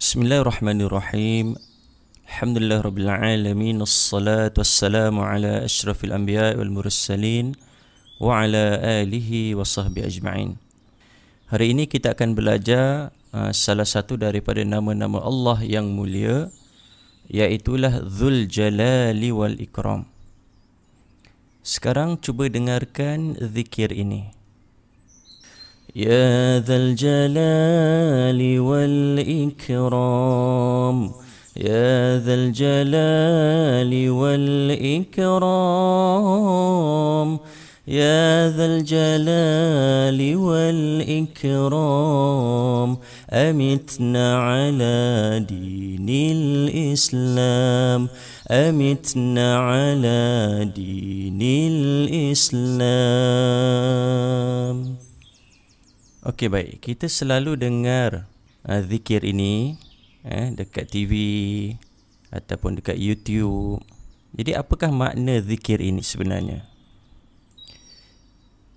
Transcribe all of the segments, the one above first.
Bismillahirrahmanirrahim. Alhamdulillah Rabbil Alamin. Assalatu wassalamu ala ashrafil anbiya wal mursalin wa ala alihi wa sahbihi ajma'in. Hari ini kita akan belajar salah satu daripada nama-nama Allah yang mulia, iaitulah Dzul Jalali wal Ikram. Sekarang cuba dengarkan zikir ini. يا ذا الجلال والإكرام يا ذا الجلال والإكرام يا ذا الجلال والإكرام أمتنا على دين الإسلام أمتنا على دين الإسلام. Okey, baik. Kita selalu dengar zikir ini dekat TV ataupun dekat YouTube. Jadi apakah makna zikir ini sebenarnya?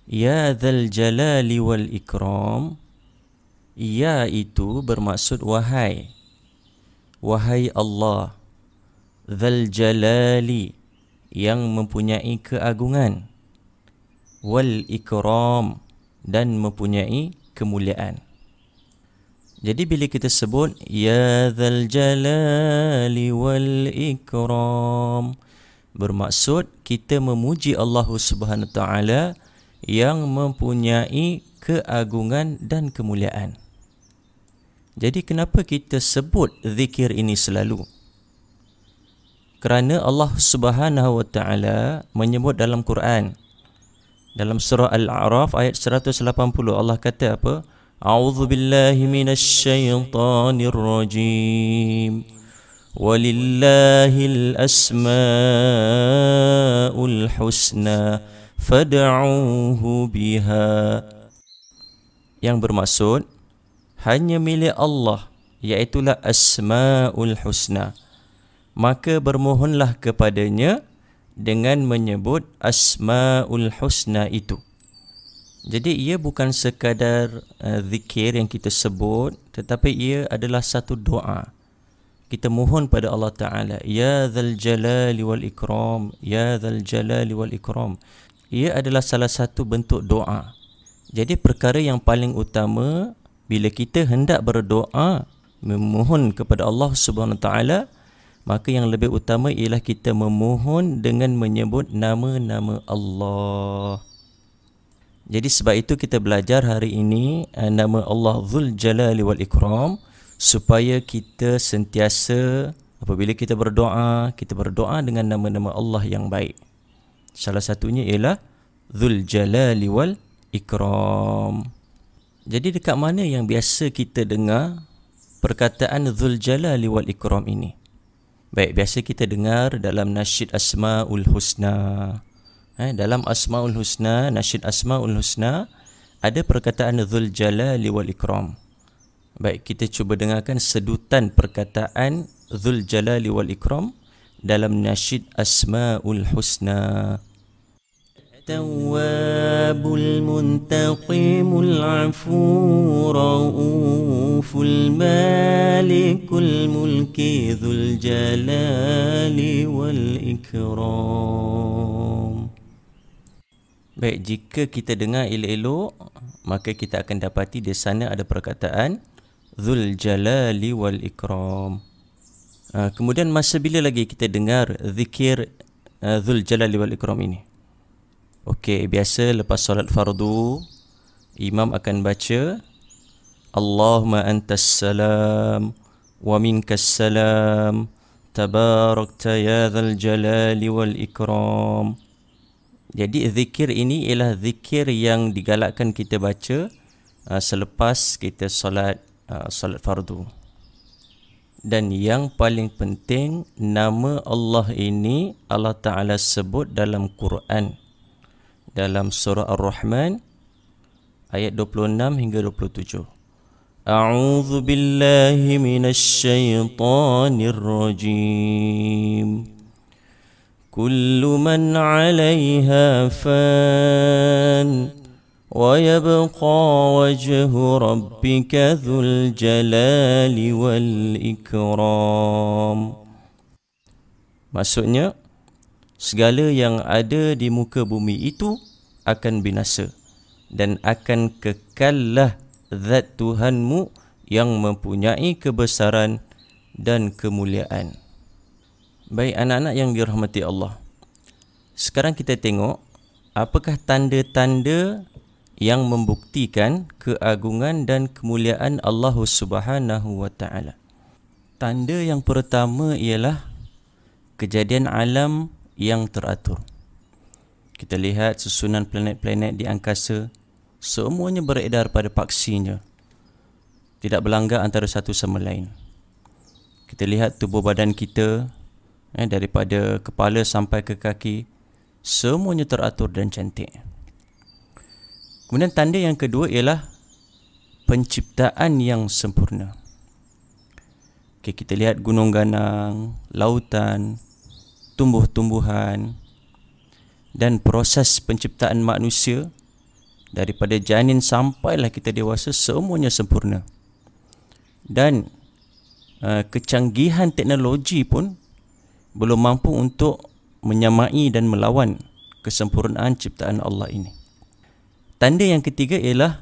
Ya Dzal Jalali wal Ikram. Ya itu bermaksud wahai. Wahai Allah. Dzal Jalali, yang mempunyai keagungan. Wal Ikram, dan mempunyai kemuliaan. Jadi bila kita sebut Ya Dzal Jalali wal Ikram, bermaksud kita memuji Allah Subhanahu Wa Taala yang mempunyai keagungan dan kemuliaan. Jadi kenapa kita sebut zikir ini selalu? Kerana Allah Subhanahu Wa Taala menyebut dalam Quran, dalam surah Al-A'raf ayat 180, Allah kata apa? A'udzu billahi minasy syaithanir rajim. Walillahil asmaul husna fad'uuhu biha. Yang bermaksud hanya milik Allah, iaitulah asmaul husna. Maka bermohonlah kepadanya dengan menyebut Asma'ul Husna itu. Jadi ia bukan sekadar zikir yang kita sebut, tetapi ia adalah satu doa. Kita mohon pada Allah Ta'ala, Ya Dzal Jalali wal Ikram, Ya Dzal Jalali wal Ikram. Ia adalah salah satu bentuk doa. Jadi perkara yang paling utama bila kita hendak berdoa, memohon kepada Allah Subhanahu Wa Taala, maka yang lebih utama ialah kita memohon dengan menyebut nama-nama Allah. Jadi sebab itu kita belajar hari ini nama Allah Dzul Jalali wal Ikram, supaya kita sentiasa apabila kita berdoa dengan nama-nama Allah yang baik. Salah satunya ialah Dzul Jalali wal Ikram. Jadi dekat mana yang biasa kita dengar perkataan Dzul Jalali wal Ikram ini? Baik, biasa kita dengar dalam nasyid Asma'ul Husna. Dalam Asma'ul Husna, nasyid Asma'ul Husna, ada perkataan Dzul Jalali wal Ikram. Baik, kita cuba dengarkan sedutan perkataan Dzul Jalali wal Ikram dalam nasyid Asma'ul Husna. التواب المنتقم العفو رؤوف المالك الملك ذو الجلال والإكرام. Baik, jika kita dengar elok-elok, maka kita akan dapati di sana ada perkataan Dzul Jalali wal Ikram. Kemudian masa bila lagi kita dengar zikir Dzul Jalali wal Ikram ini? Okey, biasa lepas solat fardu, imam akan baca Allahumma antas salam wa minkas salam tabarakta ya dzal jalali wal ikram. Jadi zikir ini ialah zikir yang digalakkan kita baca selepas kita solat fardu. Dan yang paling penting, nama Allah ini Allah Ta'ala sebut dalam Quran, dalam surah Ar-Rahman ayat 26 hingga 27. A'udzu billahi minasy syaithanir rajim. Kullu man 'alaiha fan ويبقى وجه ربك ذو الجلال والإكرام. Maksudnya, segala yang ada di muka bumi itu akan binasa dan akan kekallah zat Tuhanmu yang mempunyai kebesaran dan kemuliaan. Baik anak-anak yang dirahmati Allah, sekarang kita tengok apakah tanda-tanda yang membuktikan keagungan dan kemuliaan Allah Subhanahu wa taala. Tanda yang pertama ialah kejadian alam yang teratur. Kita lihat susunan planet-planet di angkasa, semuanya beredar pada paksinya, tidak berlanggar antara satu sama lain. Kita lihat tubuh badan kita, daripada kepala sampai ke kaki, semuanya teratur dan cantik. Kemudian tanda yang kedua ialah penciptaan yang sempurna. Okay, kita lihat gunung ganang, lautan, tumbuh-tumbuhan, dan proses penciptaan manusia daripada janin sampailah kita dewasa, semuanya sempurna. Dan kecanggihan teknologi pun belum mampu untuk menyamai dan melawan kesempurnaan ciptaan Allah ini. Tanda yang ketiga ialah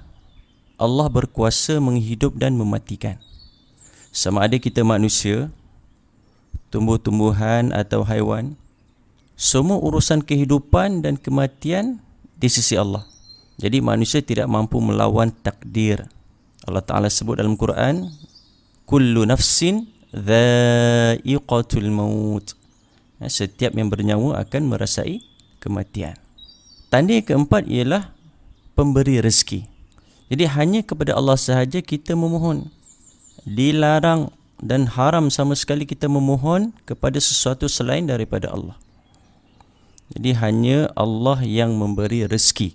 Allah berkuasa menghidup dan mematikan. Sama ada kita manusia, tumbuh-tumbuhan atau haiwan, semua urusan kehidupan dan kematian di sisi Allah. Jadi manusia tidak mampu melawan takdir. Allah Ta'ala sebut dalam Quran, kullu nafsin dha'iqatul maut. Setiap yang bernyawa akan merasai kematian. Tanda yang keempat ialah pemberi rezeki. Jadi hanya kepada Allah sahaja kita memohon. Dilarang dan haram sama sekali kita memohon kepada sesuatu selain daripada Allah. Jadi hanya Allah yang memberi rezeki.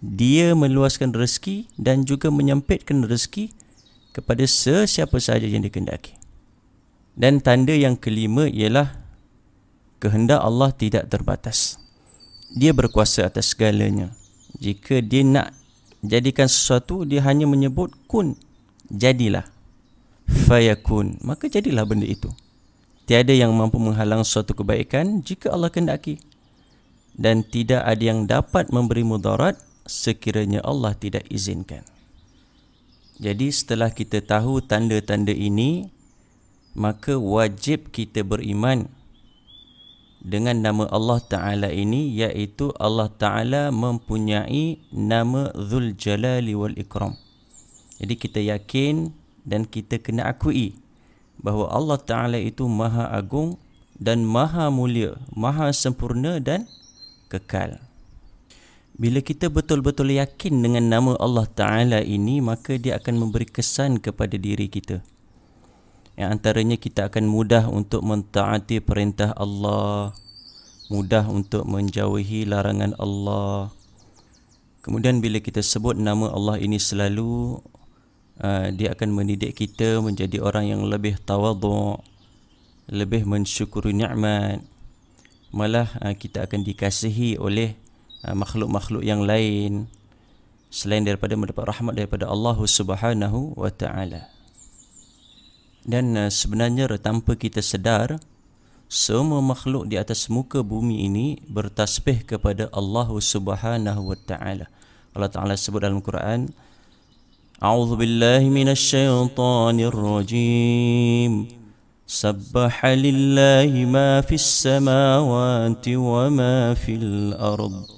Dia meluaskan rezeki dan juga menyempitkan rezeki kepada sesiapa sahaja yang dikehendaki. Dan tanda yang kelima ialah kehendak Allah tidak terbatas. Dia berkuasa atas segalanya. Jika dia nak jadikan sesuatu, dia hanya menyebut kun, jadilah, fayakun, maka jadilah benda itu. Tiada yang mampu menghalang suatu kebaikan jika Allah kehendaki, dan tidak ada yang dapat memberi mudarat sekiranya Allah tidak izinkan. Jadi setelah kita tahu tanda-tanda ini, maka wajib kita beriman dengan nama Allah Ta'ala ini, iaitu Allah Ta'ala mempunyai nama Dzul Jalali wal Ikram. Jadi kita yakin dan kita kena akui bahawa Allah Ta'ala itu maha agung dan maha mulia, maha sempurna dan kekal. Bila kita betul-betul yakin dengan nama Allah Ta'ala ini, maka dia akan memberi kesan kepada diri kita. Yang antaranya kita akan mudah untuk mentaati perintah Allah, mudah untuk menjauhi larangan Allah. Kemudian bila kita sebut nama Allah ini selalu, dia akan mendidik kita menjadi orang yang lebih tawadhu', lebih mensyukuri nikmat. Malah kita akan dikasihi oleh makhluk-makhluk yang lain selain daripada mendapat rahmat daripada Allah Subhanahu wa taala. Dan sebenarnya tanpa kita sedar, semua makhluk di atas muka bumi ini bertasbih kepada Allah Subhanahu wa taala. Allah Taala sebut dalam Quran, A'udzu billahi minasy syaithanir rajim. Sabbaha lillahi ma fis samawati wa ma fil ard.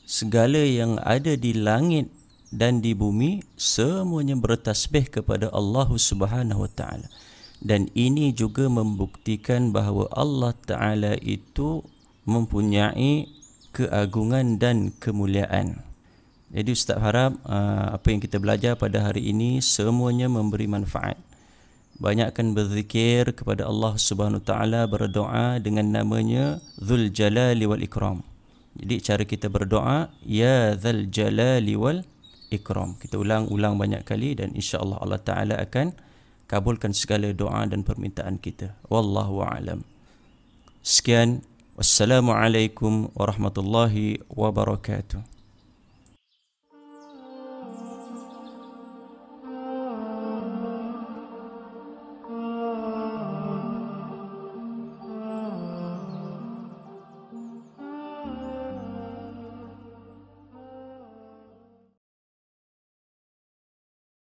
Segala yang ada di langit dan di bumi semuanya bertasbih kepada Allah Subhanahu wa taala. Dan ini juga membuktikan bahawa Allah Taala itu mempunyai keagungan dan kemuliaan. Jadi Ustaz harap apa yang kita belajar pada hari ini semuanya memberi manfaat. Banyakkan berzikir kepada Allah Subhanahu wa taala, berdoa dengan namanya Dzul Jalali wal Ikram. Jadi cara kita berdoa, ya Dzul Jalali wal Ikram. Kita ulang-ulang banyak kali dan insya-Allah Allah Taala akan kabulkan segala doa dan permintaan kita. Wallahu a'lam. Sekian, wassalamualaikum warahmatullahi wabarakatuh.